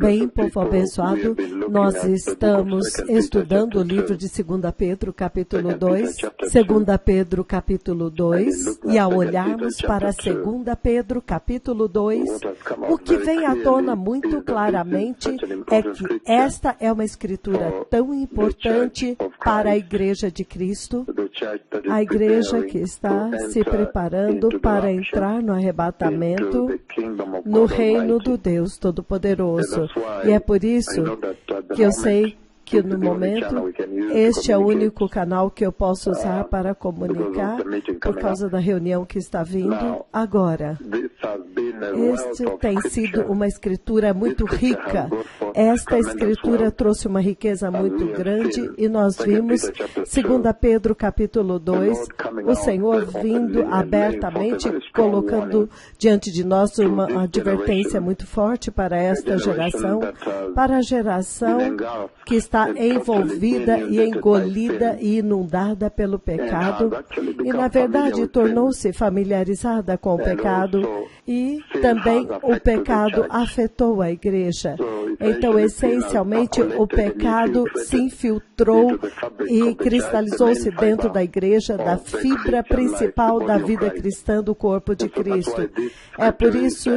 Bem, povo abençoado, nós estamos estudando o livro de 2 Pedro, capítulo 2, 2 Pedro, capítulo 2, e ao olharmos para 2 Pedro, capítulo 2, o que vem à tona muito claramente é que esta é uma escritura tão importante para a Igreja de Cristo, a Igreja que está se preparando para entrar no arrebatamento, no reino do Deus Todo-Poderoso. E é por isso que eu sei que no momento este é o único canal que eu posso usar para comunicar por causa da reunião que está vindo agora. Este tem sido uma escritura muito rica. Esta escritura trouxe uma riqueza muito grande e nós vimos, 2 Pedro capítulo 2, o Senhor vindo abertamente, colocando diante de nós uma advertência muito forte para esta geração, para a geração que está envolvida e engolida e inundada pelo pecado e, na verdade, tornou-se familiarizada com o pecado e também o pecado afetou a igreja. Então, essencialmente, o pecado se infiltrou e cristalizou-se dentro da igreja, da fibra principal da vida cristã do corpo de Cristo. É por isso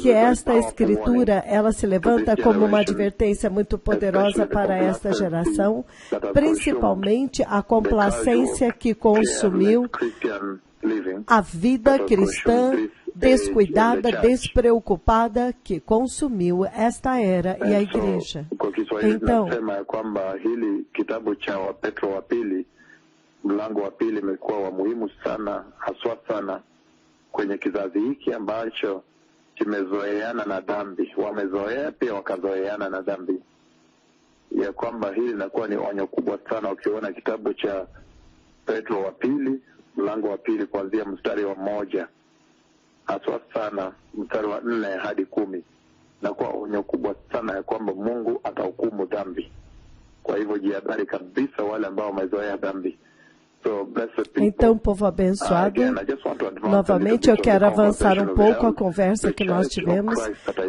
que esta escritura, ela se levanta como uma advertência muito poderosa para esta geração, principalmente a complacência que consumiu a vida cristã descuidada, despreocupada, que consumiu esta era e a igreja. Então, mlango wa pili umekuwa wa muhimu sana, haswa sana kwenye kizazi hiki ambacho kimezoeana na dhambi, wamezoea pia wakazoeana na dhambi, ya kwamba hili linakuwa ni onyo kubwa sana. Ukiona kitabu cha Petro wa pili, mlango wa pili kuanzia mstari wa 1, haswa sana mstari wa 4 hadi 10, inakuwa onyo kubwa sana ya kwamba Mungu atahukumu dhambi. Kwa hivyo jihadhari kabisa wale ambao wamezoea dhambi. Então, povo abençoado, novamente eu quero avançar um pouco a conversa que nós tivemos.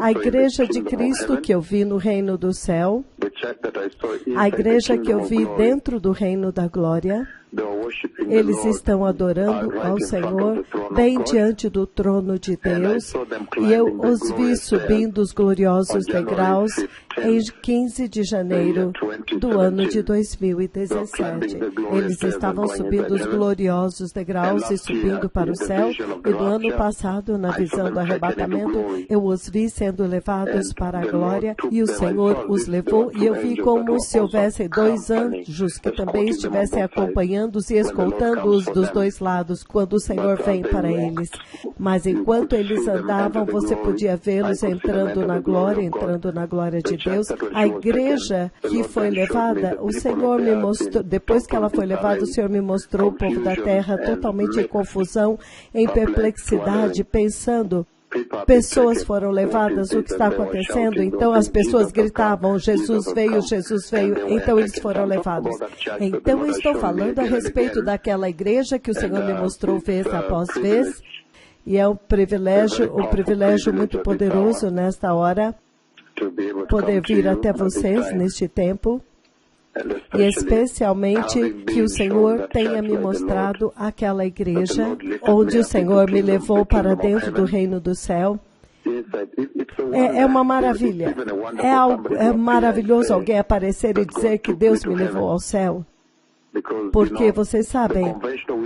A igreja de Cristo que eu vi no reino do céu, a igreja que eu vi dentro do reino da glória, eles estão adorando ao Senhor bem diante do trono de Deus, e eu os vi subindo os gloriosos degraus em 15 de janeiro do ano de 2017. Eles estavam subindo os gloriosos degraus e subindo para o céu, e no ano passado, na visão do arrebatamento, eu os vi sendo levados para a glória, e o Senhor os levou, e eu vi como se houvessem 2 anjos que também estivessem acompanhando e escoltando-os dos 2 lados, quando o Senhor vem para eles. Mas enquanto eles andavam, você podia vê-los entrando na glória de Deus. A igreja que foi levada, o Senhor me mostrou, depois que ela foi levada, o Senhor me mostrou o povo da terra totalmente em confusão, em perplexidade, pensando, pessoas foram levadas, o que está acontecendo? Então as pessoas gritavam, Jesus veio, então eles foram levados. Então eu estou falando a respeito daquela igreja que o Senhor me mostrou vez após vez, e é um privilégio muito poderoso nesta hora, poder vir até vocês neste tempo, e especialmente que o Senhor tenha me mostrado aquela igreja onde o Senhor me levou para dentro do reino do céu. É uma maravilha. É maravilhoso alguém aparecer e dizer que Deus me levou ao céu. Porque, vocês sabem,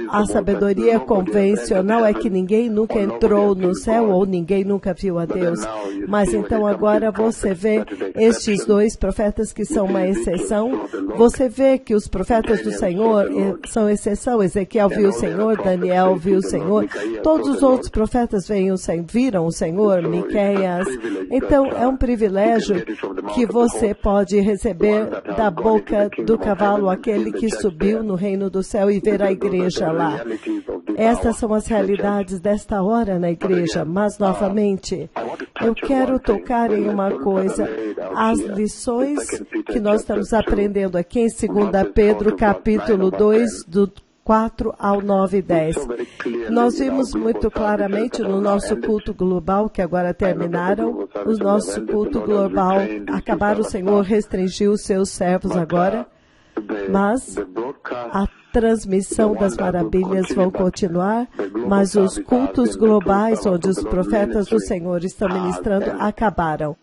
a sabedoria convencional é que ninguém nunca entrou no céu ou ninguém nunca viu a Deus. Mas então agora você vê estes 2 profetas que são uma exceção. Você vê que os profetas do Senhor são exceção. Ezequiel viu o Senhor, Daniel viu o Senhor. Todos os outros profetas viram o Senhor, Miqueias. Então é um privilégio que você pode receber da boca do cavalo, aquele que subiu no reino do céu, e ver a igreja lá. Estas são as realidades desta hora na igreja, mas novamente, eu quero tocar em uma coisa, as lições que nós estamos aprendendo aqui em 2 Pedro capítulo 2, do 4 ao 9 e 10. Nós vimos muito claramente no nosso culto global, que agora terminaram, o nosso culto global, acabaram, o Senhor restringiu os seus servos agora, mas a transmissão das maravilhas vão continuar, mas os cultos globais, onde os profetas do Senhor estão ministrando, acabaram.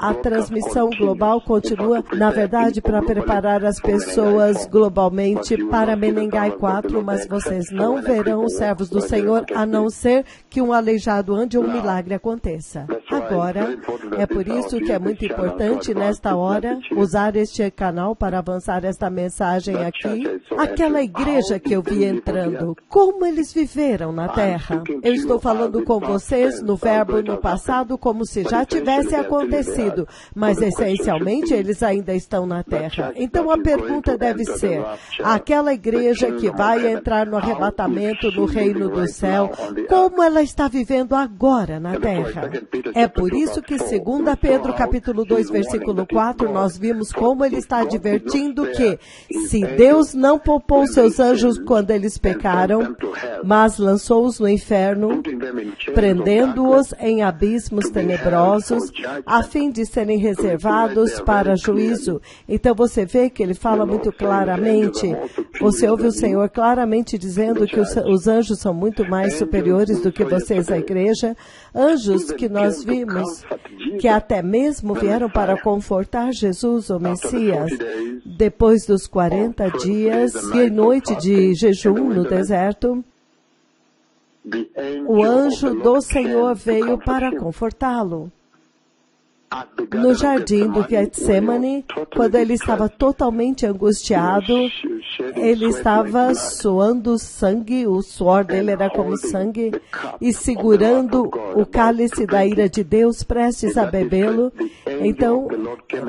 A transmissão global continua, na verdade, para preparar as pessoas globalmente para Menengai 4, mas vocês não verão os servos do Senhor, a não ser que um aleijado ande ou um milagre aconteça. Agora, é por isso que é muito importante, nesta hora, usar este canal para avançar esta mensagem aqui. Aquela igreja que eu vi entrando, como eles viveram na terra. Eu estou falando com vocês no verbo no passado como se já tivesse acontecido, mas essencialmente eles ainda estão na terra. Então a pergunta deve ser, aquela igreja que vai entrar no arrebatamento no reino do céu, como ela está vivendo agora na terra? É por isso que 2 Pedro capítulo 2, versículo 4, nós vimos como ele está advertindo que se Deus não poupou seus anjos quando eles pecaram, mas lançou-os no inferno, prendendo-os em abismos tenebrosos, a fim de serem reservados para juízo. Então você vê que ele fala muito claramente, você ouve o Senhor claramente dizendo que os anjos são muito mais superiores do que vocês, a igreja. Anjos que nós vimos, que até mesmo vieram para confortar Jesus, o Messias, depois dos 40 dias e noite de jejum no deserto, o anjo do Senhor veio para confortá-lo. No jardim do Getsemane, quando ele estava totalmente angustiado, ele estava suando sangue, o suor dele era como sangue, e segurando o cálice da ira de Deus, prestes a bebê-lo. Então,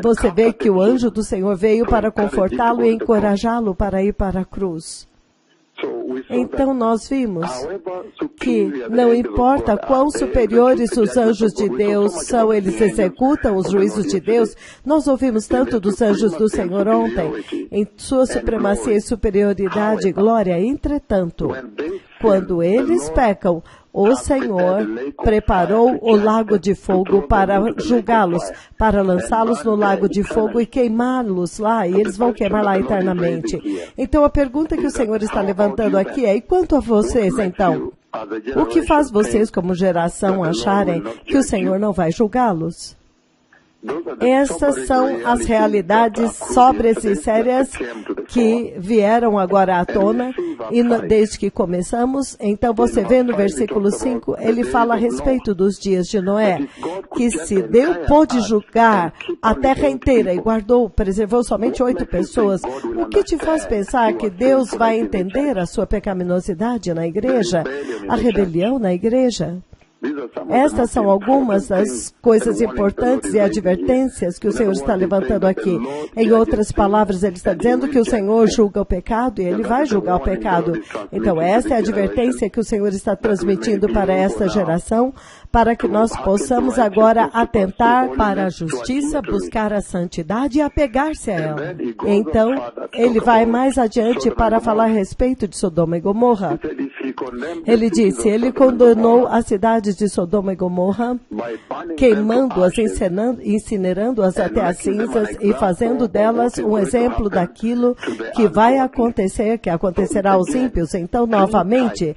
você vê que o anjo do Senhor veio para confortá-lo e encorajá-lo para ir para a cruz. Então nós vimos que não importa quão superiores os anjos de Deus são, eles executam os juízos de Deus. Nós ouvimos tanto dos anjos do Senhor ontem, em sua supremacia e superioridade e glória. Entretanto, quando eles pecam, o Senhor preparou o lago de fogo para julgá-los, para lançá-los no lago de fogo e queimá-los lá, e eles vão queimar lá eternamente. Então a pergunta que o Senhor está levantando aqui é, e quanto a vocês então? O que faz vocês como geração acharem que o Senhor não vai julgá-los? Essas são as realidades sóbrias e sérias que vieram agora à tona, e desde que começamos. Então você vê no versículo 5, ele fala a respeito dos dias de Noé, que se Deus pôde julgar a terra inteira e preservou somente 8 pessoas, o que te faz pensar que Deus vai entender a sua pecaminosidade na igreja, a rebelião na igreja? Estas são algumas das coisas importantes e advertências que o Senhor está levantando aqui. Em outras palavras, ele está dizendo que o Senhor julga o pecado e ele vai julgar o pecado. Então, esta é a advertência que o Senhor está transmitindo para esta geração, para que nós possamos agora atentar para a justiça, buscar a santidade e apegar-se a ela. Então, ele vai mais adiante para falar a respeito de Sodoma e Gomorra. Ele disse, ele condenou as cidades de Sodoma e Gomorra, queimando-as, incinerando-as até as cinzas e fazendo delas um exemplo daquilo que vai acontecer, que acontecerá aos ímpios. Então, novamente,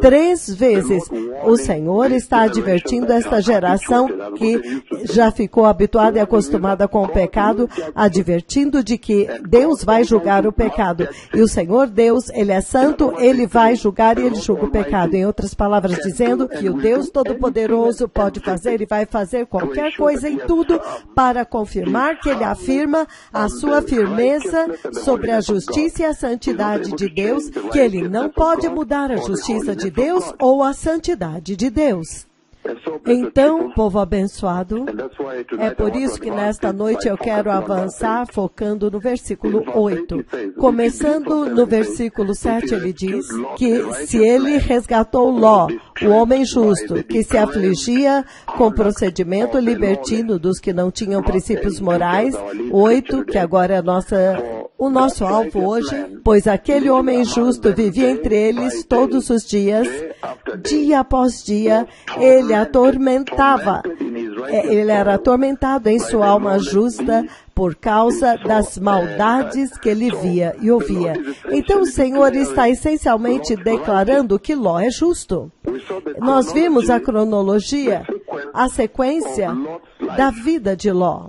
3 vezes o Senhor está advertindo esta geração que já ficou habituada e acostumada com o pecado, advertindo de que Deus vai julgar o pecado. E o Senhor Deus, ele é santo, ele vai julgar e ele julga o pecado. Em outras palavras, dizendo que o Deus Todo-Poderoso pode fazer e vai fazer qualquer coisa em tudo para confirmar que ele afirma a sua firmeza sobre a justiça e a santidade de Deus, que ele não pode mudar a justiça de Deus ou a santidade de Deus. Então, povo abençoado, é por isso que nesta noite eu quero avançar focando no versículo 8. Começando no versículo 7, ele diz que se ele resgatou Ló, o homem justo, que se afligia com procedimento libertino dos que não tinham princípios morais, 8, que agora é a nossa o nosso alvo hoje, pois aquele homem justo vivia entre eles todos os dias, dia após dia, ele era atormentado em sua alma justa por causa das maldades que ele via e ouvia. Então o Senhor está essencialmente declarando que Ló é justo. Nós vimos a cronologia, a sequência da vida de Ló.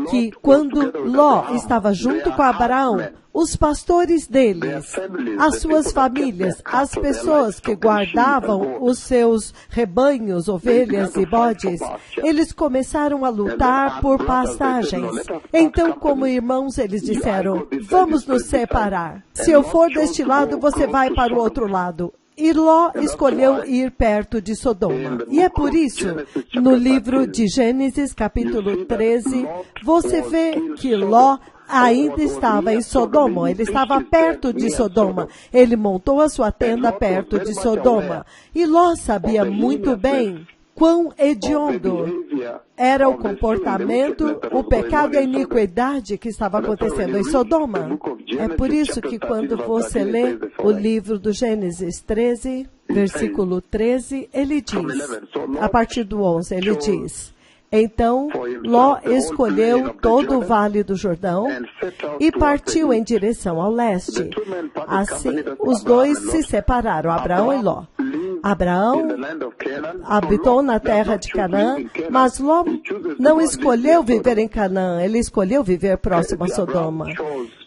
Que quando Ló estava junto com Abraão, os pastores deles, as suas famílias, as pessoas que guardavam os seus rebanhos, ovelhas e bodes, eles começaram a lutar por pastagens. Então, como irmãos, eles disseram, vamos nos separar. Se eu for deste lado, você vai para o outro lado. E Ló escolheu ir perto de Sodoma. E é por isso, no livro de Gênesis, capítulo 13, você vê que Ló ainda estava em Sodoma. Ele estava perto de Sodoma. Ele montou a sua tenda perto de Sodoma. E Ló sabia muito bem quão hediondo era o comportamento, o pecado e a iniquidade que estava acontecendo em Sodoma. É por isso que quando você lê o livro do Gênesis 13, versículo 13, ele diz, a partir do 11, ele diz, então Ló escolheu todo o vale do Jordão e partiu em direção ao leste. Assim, os dois se separaram, Abraão e Ló. Abraão habitou na terra de Canaã, mas Ló não escolheu viver em Canaã, ele escolheu viver próximo a Sodoma.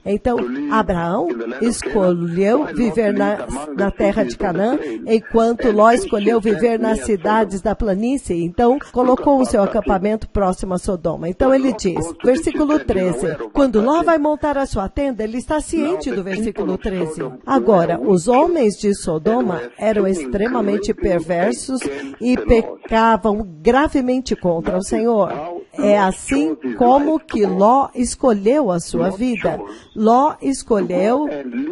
Então, Abraão escolheu viver na terra de Canaã, enquanto Ló escolheu viver nas cidades da planície. Então, colocou o seu acampamento próximo a Sodoma. Então, ele diz, versículo 13, quando Ló vai montar a sua tenda, ele está ciente do versículo 13. Agora, os homens de Sodoma eram extremamente perversos e pecavam gravemente contra o Senhor. É assim como que Ló escolheu a sua vida. Ló escolheu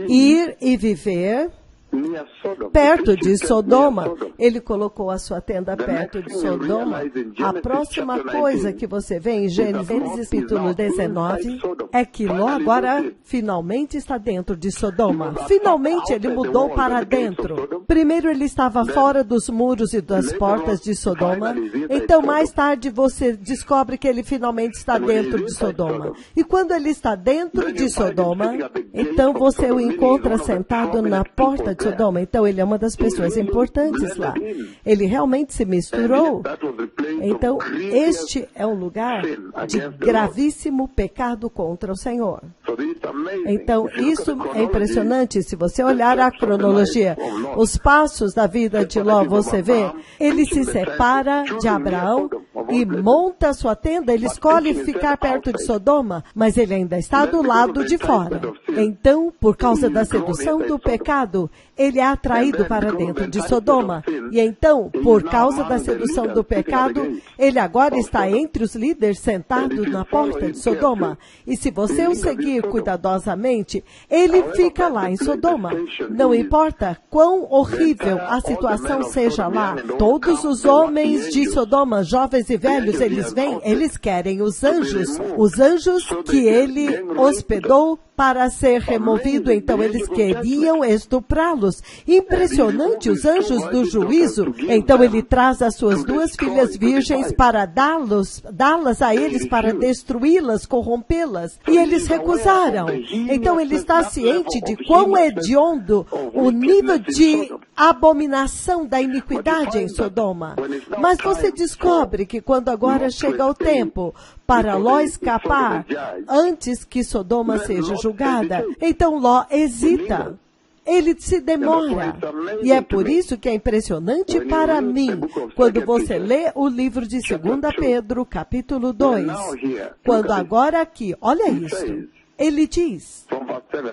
ir e viver perto de Sodoma. Ele colocou a sua tenda perto de Sodoma. A próxima coisa que você vê em Gênesis capítulo 19 é que Ló agora finalmente está dentro de Sodoma. Finalmente ele mudou para dentro. Primeiro ele estava fora dos muros e das portas de Sodoma. Então mais tarde você descobre que ele finalmente está dentro de Sodoma. E quando ele está dentro de Sodoma, então você o encontra sentado na porta de Sodoma. Então ele é uma das pessoas importantes lá. Ele realmente se misturou. Então este é um lugar de gravíssimo pecado contra o Senhor. Então isso é impressionante. Se você olhar a cronologia, os passos da vida de Ló, você vê, ele se separa de Abraão e monta a sua tenda. Ele escolhe ficar perto de Sodoma, mas ele ainda está do lado de fora. Então, por causa da sedução do pecado, ele é atraído para dentro de Sodoma. E então, por causa da sedução do pecado, ele agora está entre os líderes sentado na porta de Sodoma. E se você o seguir cuidadosamente, ele fica lá em Sodoma. Não importa quão horrível a situação seja lá, todos os homens de Sodoma, jovens e velhos, eles vêm, eles querem os anjos que ele hospedou para ser removido. Então eles queriam estuprá-los. Impressionante, os anjos do juízo. Então ele traz as suas duas filhas virgens para dá-las a eles para destruí-las, corrompê-las. E eles recusaram. Então ele está ciente de quão hediondo o nível de abominação da iniquidade em Sodoma. Mas você descobre que quando agora chega o tempo para Ló escapar, antes que Sodoma seja julgada, então Ló hesita. Ele se demora. E é por isso que é impressionante para mim, quando você lê o livro de 2 Pedro, capítulo 2, quando agora aqui, olha isso. Ele diz,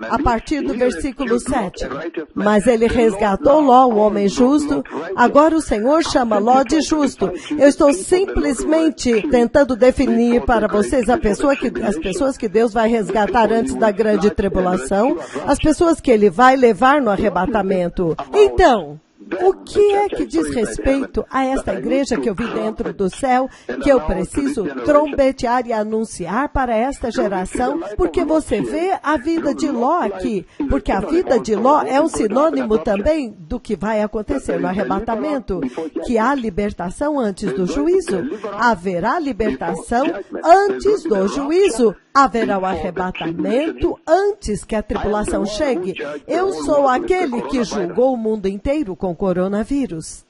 a partir do versículo 7, mas ele resgatou Ló, o homem justo. Agora o Senhor chama Ló de justo. Eu estou simplesmente tentando definir para vocês as pessoas que Deus vai resgatar antes da grande tribulação, as pessoas que ele vai levar no arrebatamento. Então, O que é que diz respeito a esta igreja que eu vi dentro do céu, que eu preciso trombetear e anunciar para esta geração? Porque você vê a vida de Ló aqui, porque a vida de Ló é um sinônimo também do que vai acontecer no arrebatamento, que há libertação antes do juízo. Haverá libertação antes do juízo. Haverá o arrebatamento antes que a tribulação chegue. Eu sou aquele que julgou o mundo inteiro com coronavírus.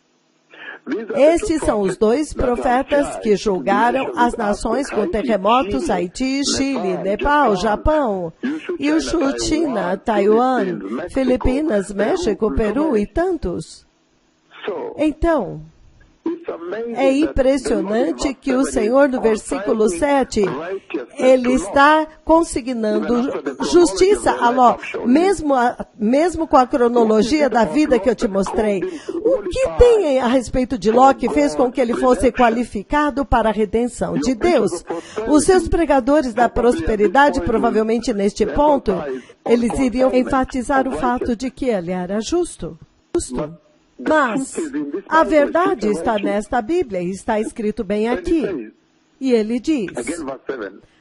Estes são os dois profetas que julgaram as nações com terremotos, Haiti, Chile, Nepal, Japão, Yushu, China, Taiwan, Filipinas, México, Peru e tantos. Então, é impressionante que o Senhor, no versículo 7, ele está consignando justiça a Ló, mesmo com a cronologia da vida que eu te mostrei. O que tem a respeito de Ló que fez com que ele fosse qualificado para a redenção de Deus? Os seus pregadores da prosperidade, provavelmente neste ponto, eles iriam enfatizar o fato de que ele era justo. Mas a verdade está nesta Bíblia, e está escrito bem aqui. E ele diz,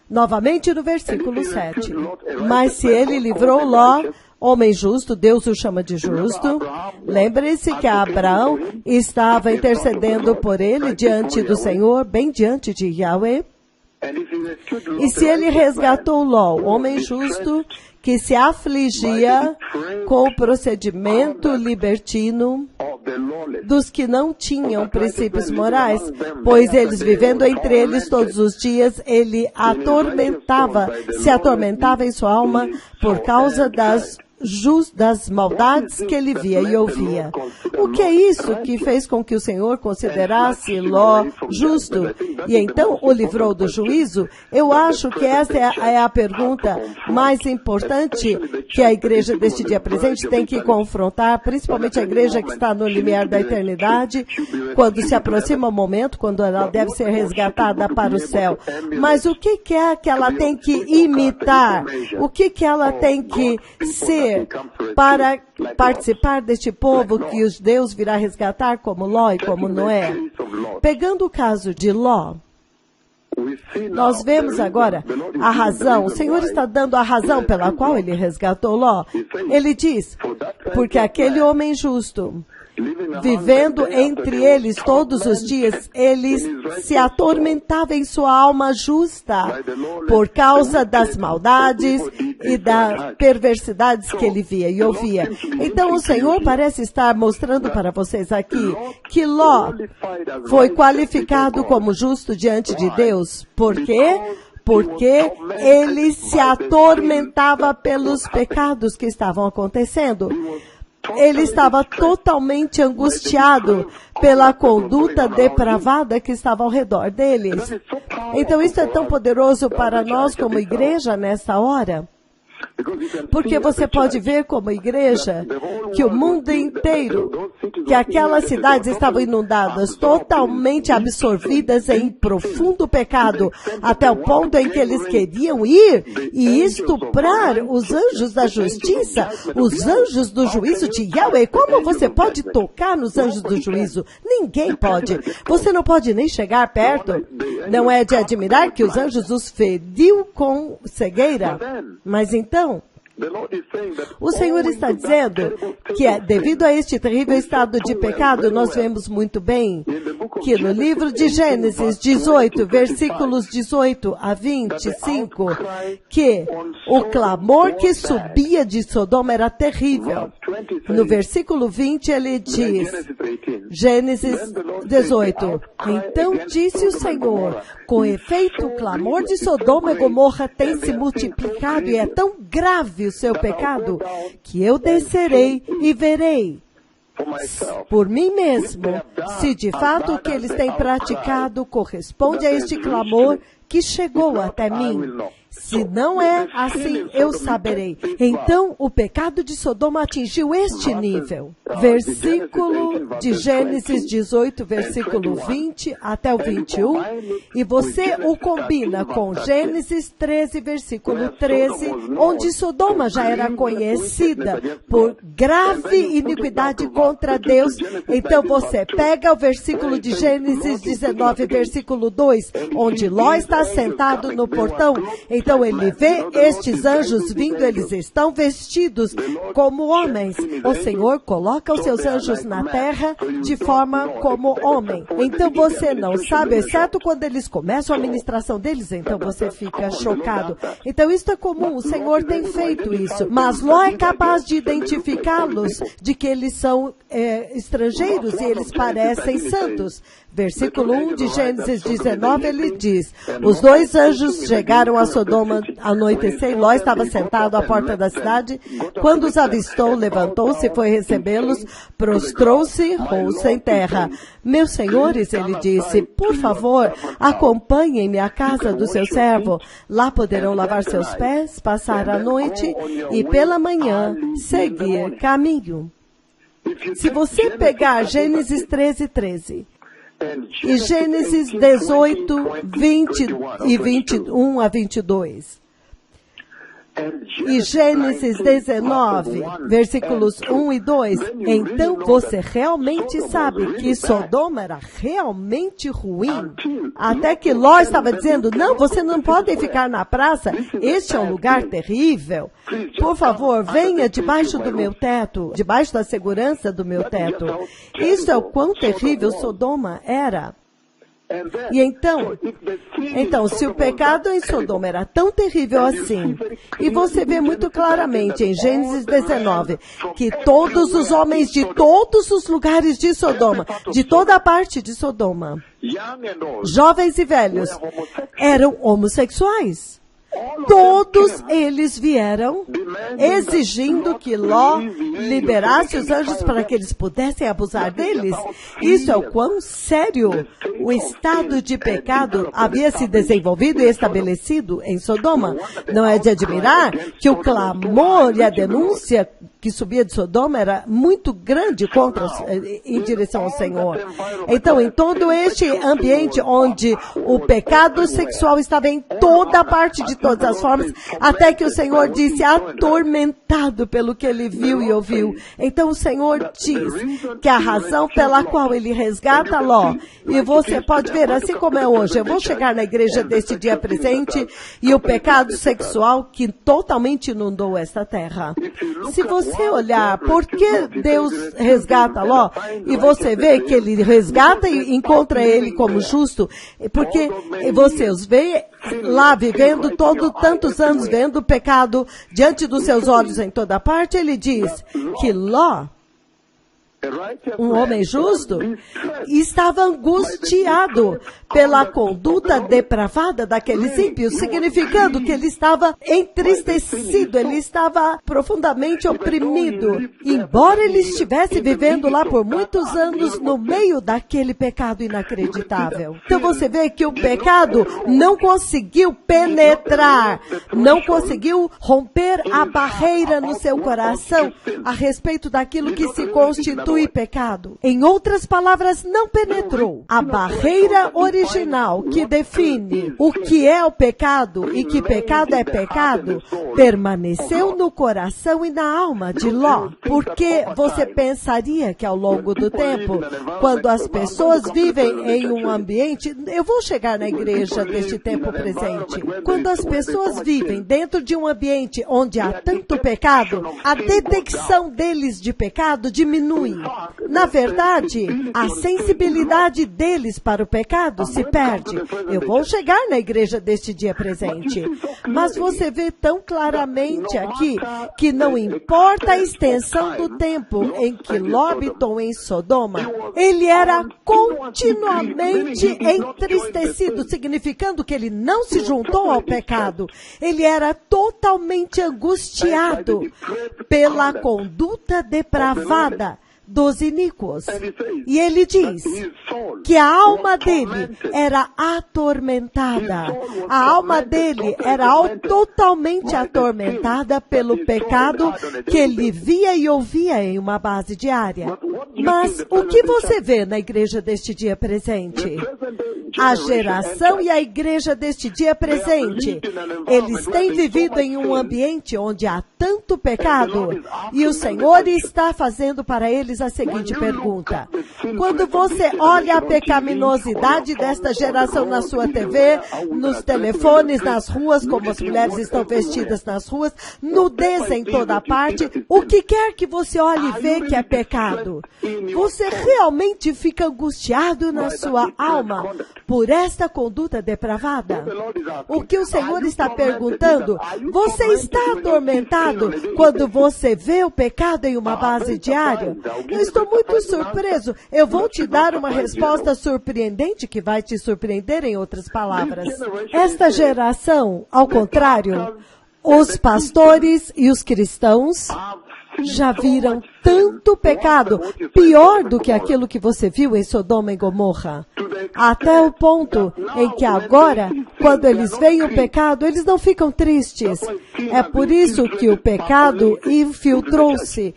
novamente no versículo 7, mas se ele livrou Ló, homem justo, Deus o chama de justo, lembre-se que Abraão estava intercedendo por ele diante do Senhor, bem diante de Yahweh. E se ele resgatou Ló, homem justo, que se afligia com o procedimento libertino dos que não tinham princípios morais, pois eles, vivendo entre eles todos os dias, ele se atormentava em sua alma por causa das maldades que ele via e ouvia. O que é isso que fez com que o Senhor considerasse Ló justo e então o livrou do juízo? Eu acho que essa é a pergunta mais importante que a igreja deste dia presente tem que confrontar, principalmente a igreja que está no limiar da eternidade, quando se aproxima o momento, quando ela deve ser resgatada para o céu. Mas o que é que ela tem que imitar? O que ela tem que ser para participar deste povo que os Deus virá resgatar como Ló e como Noé? Pegando o caso de Ló, nós vemos agora a razão. O Senhor está dando a razão pela qual ele resgatou Ló. Ele diz, porque aquele homem justo, vivendo entre eles todos os dias, ele se atormentava em sua alma justa por causa das maldades e das perversidades que ele via e ouvia. Então o Senhor parece estar mostrando para vocês aqui que Ló foi qualificado como justo diante de Deus. Por quê? Porque ele se atormentava pelos pecados que estavam acontecendo. Ele estava totalmente angustiado pela conduta depravada que estava ao redor deles. Então isso é tão poderoso para nós como igreja nessa hora. Porque você pode ver como igreja que o mundo inteiro, que aquelas cidades estavam inundadas, totalmente absorvidas em profundo pecado, até o ponto em que eles queriam ir e estuprar os anjos da justiça, os anjos do juízo de Yahweh. Como você pode tocar nos anjos do juízo? Ninguém pode. Você não pode nem chegar perto. Não é de admirar que os anjos os feriu com cegueira. Mas então, o Senhor está dizendo que devido a este terrível estado de pecado, nós vemos muito bem que no livro de Gênesis 18, versículos 18 a 25, que o clamor que subia de Sodoma era terrível. No versículo 20 ele diz, Gênesis 18, então disse o Senhor, com efeito o clamor de Sodoma e Gomorra tem se multiplicado e é tão grave o seu pecado, que eu descerei e verei por mim mesmo, se de fato o que eles têm praticado corresponde a este clamor que chegou até mim. Se não é assim, eu saberei. Então, o pecado de Sodoma atingiu este nível. Versículo de Gênesis 18, versículo 20 até o 21. E você o combina com Gênesis 13, versículo 13, onde Sodoma já era conhecida por grave iniquidade contra Deus. Então, você pega o versículo de Gênesis 19, versículo 2, onde Ló está sentado no portão. Então ele vê estes anjos vindo, eles estão vestidos como homens. O Senhor coloca os seus anjos na terra de forma como homem. Então você não sabe, exceto quando eles começam a ministração deles, então você fica chocado. Então isso é comum, o Senhor tem feito isso. Mas Ló é capaz de identificá-los, de que eles são estrangeiros e eles parecem santos. Versículo 1 de Gênesis 19, ele diz: os dois anjos chegaram a Sodoma ao anoitecer, Ló estava sentado à porta da cidade. Quando os avistou, levantou-se e foi recebê-los, prostrou-se, rosto em terra. Meus senhores, ele disse, por favor, acompanhem-me à casa do seu servo. Lá poderão lavar seus pés, passar a noite e pela manhã seguir caminho. Se você pegar Gênesis 13, 13, e Gênesis 18, 20 e 21 a 22. E Gênesis 19, versículos 1 e 2. Então você realmente sabe que Sodoma era realmente ruim. Até que Ló estava dizendo, não, você não pode ficar na praça, este é um lugar terrível. Por favor, venha debaixo do meu teto, debaixo da segurança do meu teto. Isso é o quão terrível Sodoma era. E então, se o pecado em Sodoma era tão terrível assim, e você vê muito claramente em Gênesis 19, que todos os homens de todos os lugares de Sodoma, de toda a parte de Sodoma, jovens e velhos, eram homossexuais. Todos eles vieram exigindo que Ló liberasse os anjos para que eles pudessem abusar deles. Isso é o quão sério o estado de pecado havia se desenvolvido e estabelecido em Sodoma. Não é de admirar que o clamor e a denúncia que subia de Sodoma era muito grande em direção ao Senhor. Então, em todo este ambiente onde o pecado sexual estava em toda a parte de todas as formas, até que o Senhor disse, atormentado pelo que ele viu e ouviu. Então o Senhor diz que a razão pela qual ele resgata Ló, e você pode ver, assim como é hoje, eu vou chegar na igreja deste dia presente, e o pecado sexual que totalmente inundou esta terra. Se você olhar por que Deus resgata Ló, e você vê que ele resgata e encontra ele como justo, porque você os vê lá vivendo tantos anos, vendo o pecado diante dos seus olhos em toda parte, ele diz que Ló, um homem justo, estava angustiado pela conduta depravada daqueles ímpios, significando que ele estava entristecido, ele estava profundamente oprimido, embora ele estivesse vivendo lá por muitos anos no meio daquele pecado inacreditável. Então você vê que o pecado não conseguiu penetrar, não conseguiu romper a barreira no seu coração a respeito daquilo que se constitui pecado. Em outras palavras, não penetrou. A barreira original que define o que é o pecado e que pecado é pecado, permaneceu no coração e na alma de Ló. Porque você pensaria que ao longo do tempo, quando as pessoas vivem em um ambiente, eu vou chegar na igreja deste tempo presente, quando as pessoas vivem dentro de um ambiente onde há tanto pecado, a detecção deles de pecado diminui. Na verdade, a sensibilidade deles para o pecado se perde. Eu vou chegar na igreja deste dia presente. Mas você vê tão claramente aqui que não importa a extensão do tempo em que Ló habitou em Sodoma, ele era continuamente entristecido, significando que ele não se juntou ao pecado. Ele era totalmente angustiado pela conduta depravada dos iníquos. E ele diz que a alma dele era atormentada. A alma dele era totalmente atormentada pelo pecado que ele via e ouvia em uma base diária. Mas o que você vê na igreja deste dia presente? A geração e a igreja deste dia presente, eles têm vivido em um ambiente onde há tanto pecado, e o Senhor está fazendo para eles a seguinte pergunta: quando você olha a pecaminosidade desta geração na sua TV, nos telefones, nas ruas, como as mulheres estão vestidas nas ruas, nudez em toda parte, o que quer que você olhe e vê que é pecado, você realmente fica angustiado na sua alma por esta conduta depravada? O que o Senhor está perguntando: você está atormentado quando você vê o pecado em uma base diária? Eu estou muito surpreso. Eu vou te dar uma resposta surpreendente que vai te surpreender, em outras palavras. Esta geração, ao contrário, os pastores e os cristãos já viram tanto pecado, pior do que aquilo que você viu em Sodoma e Gomorra. Até o ponto em que agora, quando eles veem o pecado, eles não ficam tristes. É por isso que o pecado infiltrou-se,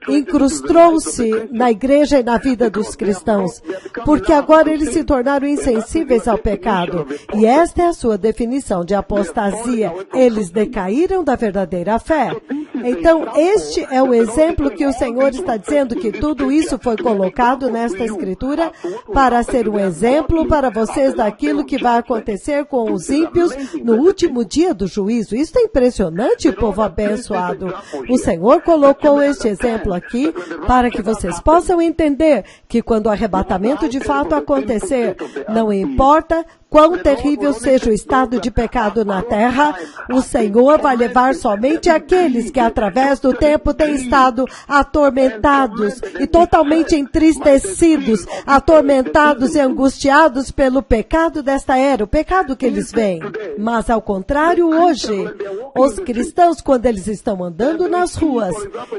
incrustou-se na igreja e na vida dos cristãos, porque agora eles se tornaram insensíveis ao pecado. E esta é a sua definição de apostasia. Eles decaíram da verdadeira fé. Então, este é o exemplo que o Senhor está dizendo, que tudo isso foi colocado nesta Escritura para ser um exemplo para vocês daquilo que vai acontecer com os ímpios no último dia do juízo. Isso é impressionante, povo abençoado. O Senhor colocou este exemplo aqui para que vocês possam entender que quando o arrebatamento de fato acontecer, não importa quão terrível seja o estado de pecado na terra, o Senhor vai levar somente aqueles que, através do tempo, têm estado atormentados e totalmente entristecidos, atormentados e angustiados pelo pecado desta era, o pecado que eles veem. Mas, ao contrário, hoje, os cristãos, quando eles estão andando nas ruas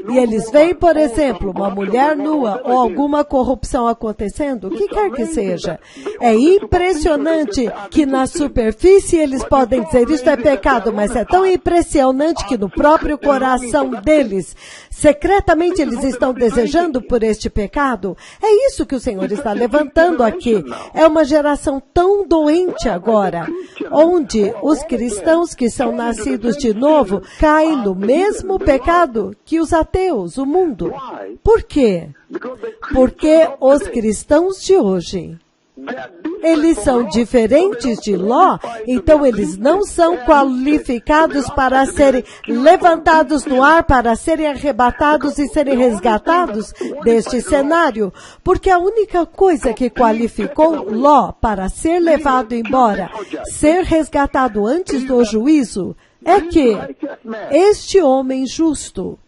e eles veem, por exemplo, uma mulher nua ou alguma corrupção acontecendo, o que quer que seja, é impressionante que na superfície eles podem dizer isto é pecado, mas é tão impressionante que no próprio coração deles, secretamente eles estão desejando por este pecado. É isso que o Senhor está levantando aqui. É uma geração tão doente agora, onde os cristãos que são nascidos de novo caem no mesmo pecado que os ateus, o mundo. Por quê? Porque os cristãos de hoje, eles são diferentes de Ló, então eles não são qualificados para serem levantados no ar, para serem arrebatados e serem resgatados deste cenário, porque a única coisa que qualificou Ló para ser levado embora, ser resgatado antes do juízo, é que este homem justo,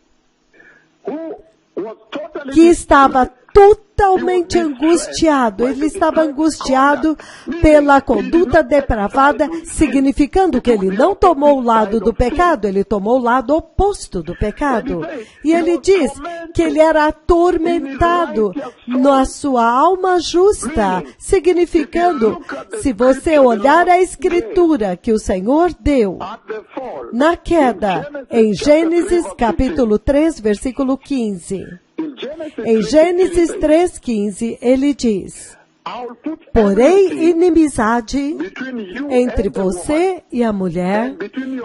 que estava totalmente angustiado, ele estava angustiado pela conduta depravada, significando que ele não tomou o lado do pecado, ele tomou o lado oposto do pecado. E ele diz que ele era atormentado na sua alma justa, significando, se você olhar a Escritura que o Senhor deu na queda, em Gênesis capítulo 3, versículo 15. Em Gênesis 3,15, ele diz: porém inimizade entre você e a mulher,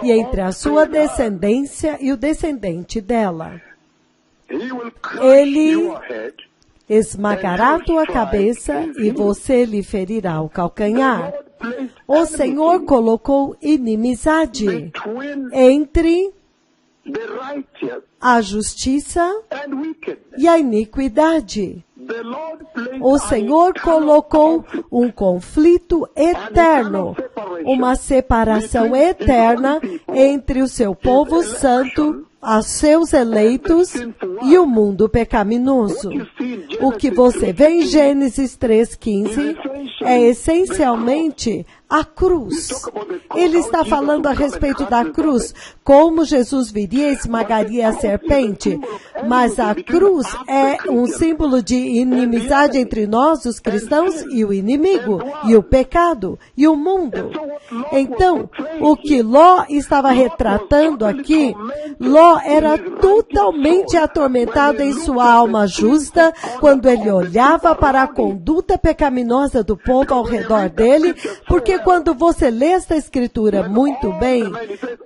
e entre a sua descendência e o descendente dela. Ele esmagará a tua cabeça e você lhe ferirá o calcanhar. O Senhor colocou inimizade entre a justiça e a iniquidade. O Senhor colocou um conflito eterno, uma separação eterna entre o seu povo santo, os seus eleitos e o mundo pecaminoso. O que você vê em Gênesis 3,15 é essencialmente a cruz. Ele está falando a respeito da cruz, como Jesus viria e esmagaria a serpente. Mas a cruz é um símbolo de inimizade entre nós, os cristãos, e o inimigo, e o pecado, e o mundo. Então, o que Ló estava retratando aqui, Ló era totalmente atormentado em sua alma justa quando ele olhava para a conduta pecaminosa do povo ao redor dele, porque quando você lê esta escritura muito bem,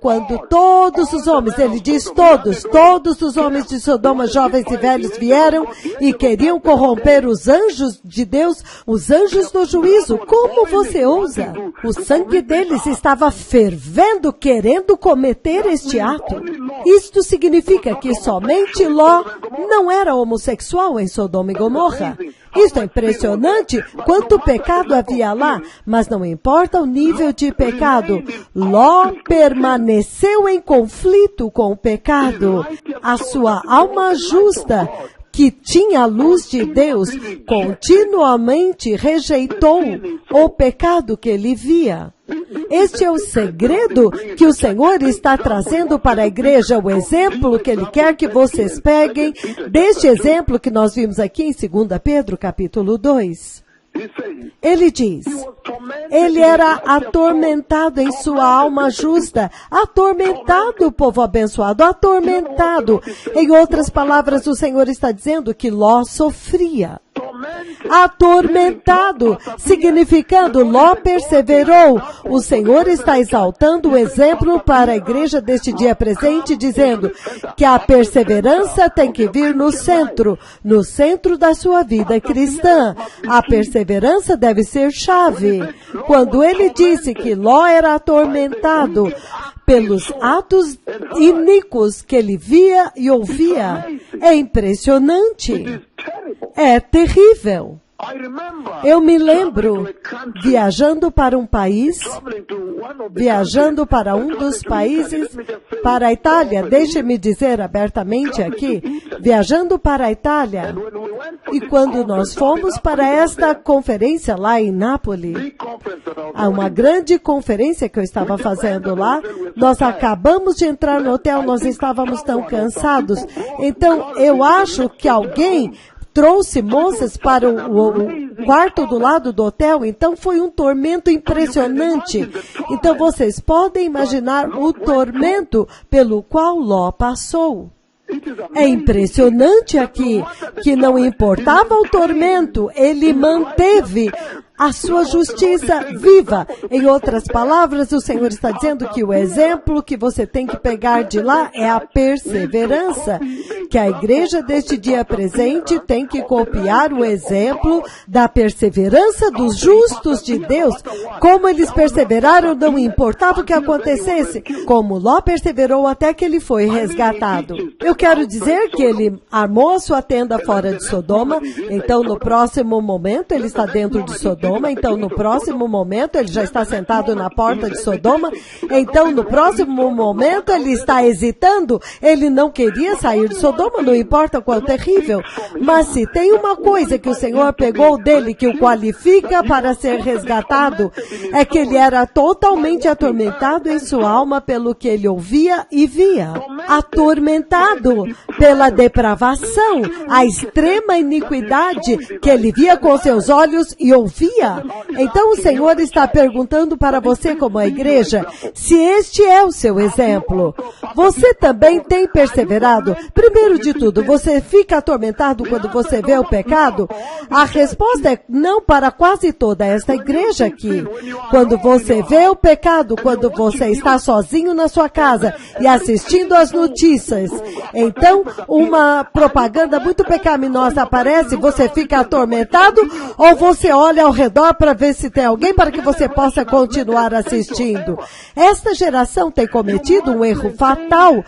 quando todos os homens, ele diz todos os homens de Sodoma, jovens e velhos, vieram e queriam corromper os anjos de Deus, os anjos do juízo. Como você ousa? O sangue deles estava fervendo, querendo cometer este ato. Isto significa que somente Ló não era homossexual em Sodoma e Gomorra. Isto é impressionante, quanto pecado havia lá, mas não importa o nível de pecado. Ló permaneceu em conflito com o pecado. A sua alma justa, que tinha a luz de Deus, continuamente rejeitou o pecado que ele via. Este é o segredo que o Senhor está trazendo para a igreja, o exemplo que Ele quer que vocês peguem, deste exemplo que nós vimos aqui em 2 Pedro, capítulo 2. Ele diz, ele era atormentado em sua alma justa, atormentado, povo abençoado, atormentado. Em outras palavras, o Senhor está dizendo que Ló sofria. Atormentado, significando Ló perseverou. O Senhor está exaltando o exemplo para a igreja deste dia presente, dizendo que a perseverança tem que vir no centro da sua vida cristã. A perseverança deve ser chave. Quando ele disse que Ló era atormentado pelos atos iníquos que ele via e ouvia, é impressionante. É terrível. Eu me lembro viajando para um país, viajando para um dos países, para a Itália, deixe-me dizer abertamente aqui, viajando para a Itália, e quando nós fomos para esta conferência lá em Nápoles, uma grande conferência que eu estava fazendo lá, nós acabamos de entrar no hotel, nós estávamos tão cansados, então eu acho que alguém trouxe moças para o quarto do lado do hotel, então foi um tormento impressionante. Então vocês podem imaginar o tormento pelo qual Ló passou. É impressionante aqui que não importava o tormento, ele manteve a sua justiça viva. Em outras palavras, o Senhor está dizendo que o exemplo que você tem que pegar de lá é a perseverança, que a igreja deste dia presente tem que copiar o exemplo da perseverança dos justos de Deus. Como eles perseveraram, não importava o que acontecesse, como Ló perseverou até que ele foi resgatado. Eu quero dizer que ele armou a sua tenda fora de Sodoma, então no próximo momento ele está dentro de Sodoma, então no próximo momento ele já está sentado na porta de Sodoma, então no próximo momento ele está hesitando, ele não queria sair de Sodoma, não importa quão terrível, mas se tem uma coisa que o Senhor pegou dele que o qualifica para ser resgatado, é que ele era totalmente atormentado em sua alma pelo que ele ouvia e via, atormentado pela depravação, a extrema iniquidade que ele via com seus olhos e ouvia. Então o Senhor está perguntando para você como a igreja, se este é o seu exemplo. Você também tem perseverado? Primeiro de tudo, você fica atormentado quando você vê o pecado? A resposta é não para quase toda esta igreja aqui. Quando você vê o pecado, quando você está sozinho na sua casa e assistindo às notícias, então uma propaganda muito pecaminosa aparece, você fica atormentado ou você olha ao redor para ver se tem alguém para que você possa continuar assistindo? Esta geração tem cometido um erro fatal.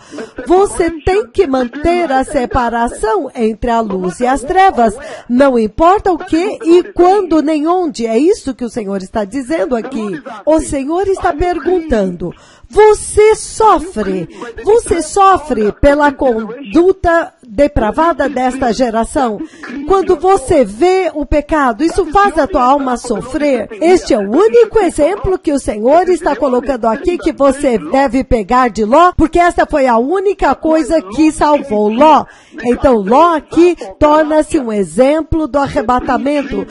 Você tem que manter a separação entre a luz e as trevas. Não importa o que e quando nem onde. É isso que o Senhor está dizendo aqui. O Senhor está perguntando, você sofre pela conduta depravada desta geração. Quando você vê o pecado, isso faz a tua alma sofrer. Este é o único exemplo que o Senhor está colocando aqui que você deve pegar de Ló, porque esta foi a única coisa que salvou Ló. Então Ló aqui torna-se um exemplo do arrebatamento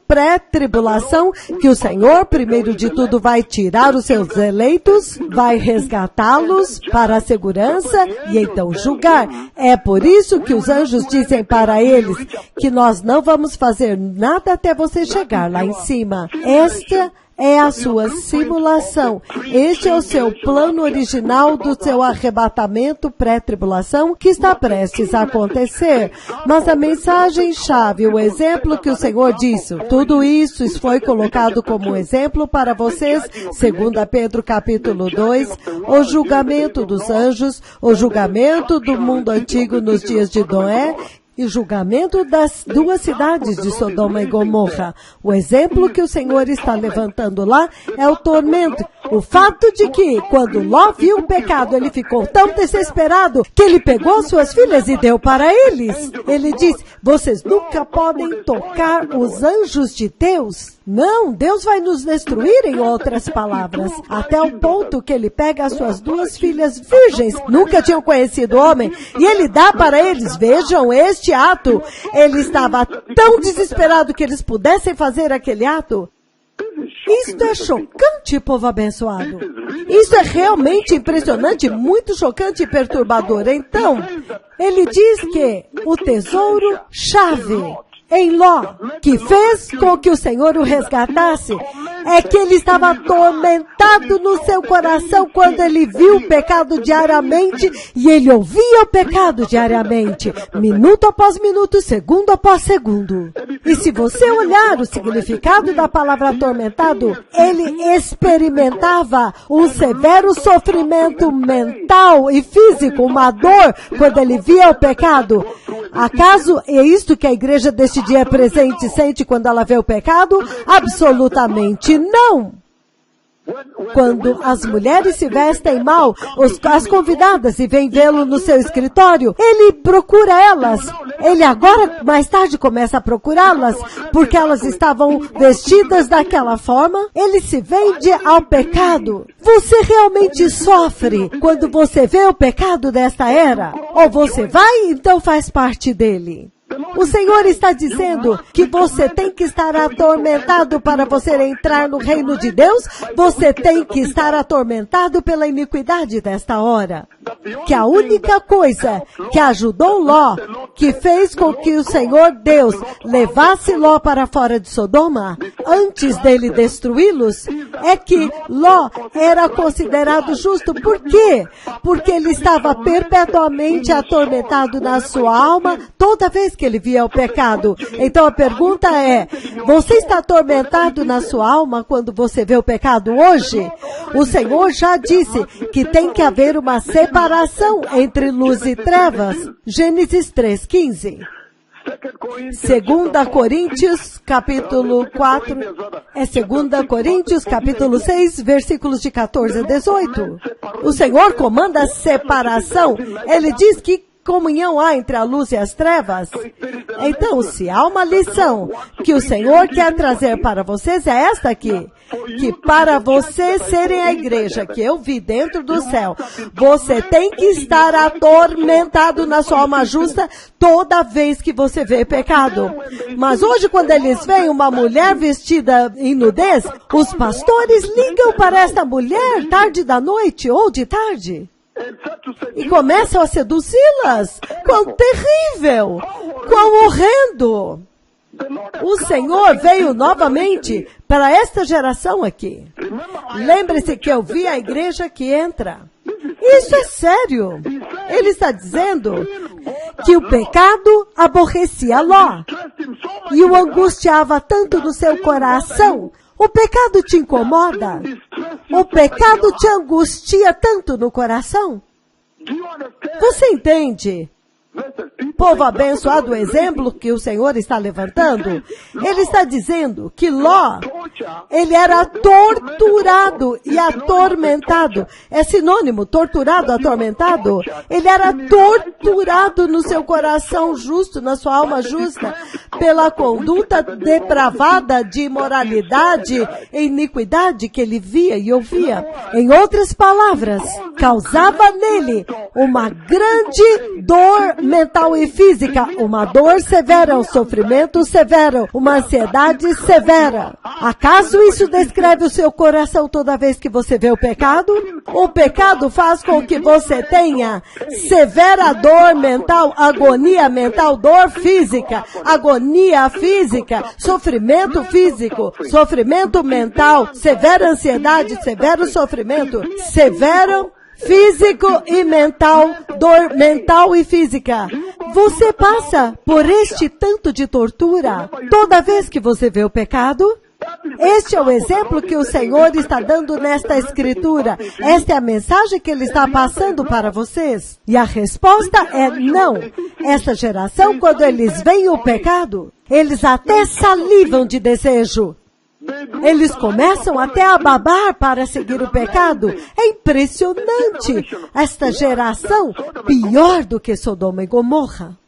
pré-tribulação, que o Senhor, primeiro de tudo, vai tirar os seus eleitos, vai resgatá-los para a segurança e então julgar. É por isso que os anjos dizem para eles que nós não vamos fazer nada até você chegar lá em cima. Esta é a sua simulação. Este é o seu plano original do seu arrebatamento pré-tribulação que está prestes a acontecer. Mas a mensagem-chave, o exemplo que o Senhor disse, tudo isso foi colocado como exemplo para vocês, 2 Pedro capítulo 2, o julgamento dos anjos, o julgamento do mundo antigo nos dias de Noé, e o julgamento das duas cidades de Sodoma e Gomorra. O exemplo que o Senhor está levantando lá é o tormento. O fato de que, quando Ló viu o pecado, ele ficou tão desesperado que ele pegou suas filhas e deu para eles. Ele disse, vocês nunca podem tocar os anjos de Deus. Não, Deus vai nos destruir, em outras palavras. Até o ponto que ele pega as suas duas filhas virgens, nunca tinham conhecido homem, e ele dá para eles, vejam este ato. Ele estava tão desesperado que eles pudessem fazer aquele ato. Isto é chocante, povo abençoado. Isso é realmente impressionante, muito chocante e perturbador. Então, ele diz que o tesouro-chave em Ló, que fez com que o Senhor o resgatasse, é que ele estava atormentado no seu coração quando ele viu o pecado diariamente e ele ouvia o pecado diariamente, minuto após minuto, segundo após segundo. E se você olhar o significado da palavra atormentado, ele experimentava um severo sofrimento mental e físico, uma dor, quando ele via o pecado. Acaso é isto que a igreja deste dia presente sente quando ela vê o pecado? Absolutamente não. Quando as mulheres se vestem mal, as convidadas, e vêm vê-lo no seu escritório, ele procura elas. Ele agora, mais tarde, começa a procurá-las, porque elas estavam vestidas daquela forma. Ele se vende ao pecado. Você realmente sofre quando você vê o pecado desta era? Ou você vai, então faz parte dele? O Senhor está dizendo que você tem que estar atormentado para você entrar no reino de Deus. Você tem que estar atormentado pela iniquidade desta hora. Que a única coisa que ajudou Ló, que fez com que o Senhor Deus levasse Ló para fora de Sodoma, antes dele destruí-los, é que Ló era considerado justo. Por quê? Porque ele estava perpetuamente atormentado na sua alma toda vez que ele via o pecado. Então a pergunta é, você está atormentado na sua alma quando você vê o pecado hoje? O Senhor já disse que tem que haver uma separação entre luz e trevas. Gênesis 3:15. 2 Coríntios, capítulo 4, 2 Coríntios, capítulo 6, versículos de 14 a 18. O Senhor comanda a separação. Ele diz que comunhão há entre a luz e as trevas? Então, se há uma lição que o Senhor quer trazer para vocês, é esta aqui. Que para vocês serem a igreja que eu vi dentro do céu, você tem que estar atormentado na sua alma justa toda vez que você vê pecado. Mas hoje, quando eles veem uma mulher vestida em nudez, os pastores ligam para esta mulher tarde da noite ou de tarde. E começam a seduzi-las. Quão terrível! Quão horrendo! O Senhor veio novamente para esta geração aqui. Lembre-se que eu vi a igreja que entra. Isso é sério. Ele está dizendo que o pecado aborrecia Ló e o angustiava tanto no seu coração. O pecado te incomoda? O pecado te angustia tanto no coração? Você entende? Povo abençoado, o exemplo que o Senhor está levantando, ele está dizendo que Ló Ele era torturado e atormentado. É sinônimo, torturado, atormentado? Ele era torturado no seu coração justo, na sua alma justa, pela conduta depravada de imoralidade e iniquidade que ele via e ouvia. Em outras palavras, causava nele uma grande dor mental e física, uma dor severa, um sofrimento severo, uma ansiedade severa. Acaso isso descreve o seu coração toda vez que você vê o pecado? O pecado faz com que você tenha severa dor mental, agonia mental, dor física, agonia física, sofrimento físico, sofrimento mental, severa ansiedade, severo sofrimento, severo físico e mental, dor mental e física. Você passa por este tanto de tortura toda vez que você vê o pecado? Este é o exemplo que o Senhor está dando nesta escritura. Esta é a mensagem que Ele está passando para vocês. E a resposta é não. Esta geração, quando eles veem o pecado, eles até salivam de desejo. Eles começam até a babar para seguir o pecado. É impressionante. Esta geração, pior do que Sodoma e Gomorra.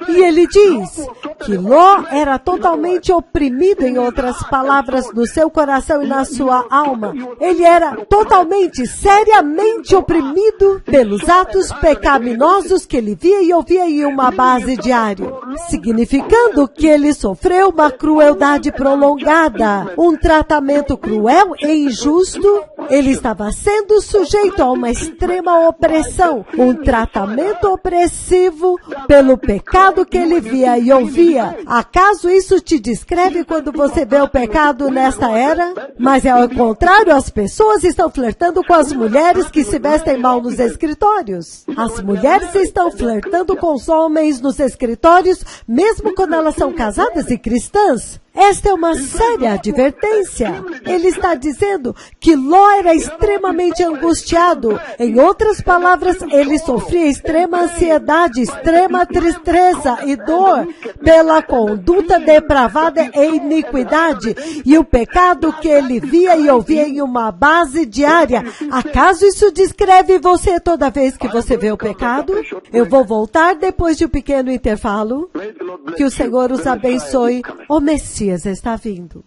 E ele diz que Ló era totalmente oprimido, em outras palavras, no seu coração e na sua alma. Ele era totalmente, seriamente oprimido pelos atos pecaminosos que ele via e ouvia em uma base diária, significando que ele sofreu uma crueldade prolongada, um tratamento cruel e injusto. Ele estava sendo sujeito a uma extrema opressão, um tratamento opressivo pelo pecado que ele via e ouvia. Acaso isso te descreve quando você vê o pecado nesta era? Mas é ao contrário, as pessoas estão flertando com as mulheres que se vestem mal nos escritórios. As mulheres estão flertando com os homens nos escritórios, mesmo quando elas são casadas e cristãs. Esta é uma séria advertência. Ele está dizendo que Ló era extremamente angustiado. Em outras palavras, ele sofria extrema ansiedade, extrema tristeza e dor pela conduta depravada e iniquidade e o pecado que ele via e ouvia em uma base diária. Acaso isso descreve você toda vez que você vê o pecado? Eu vou voltar depois de um pequeno intervalo. Que o Senhor os abençoe. O Messias está vindo.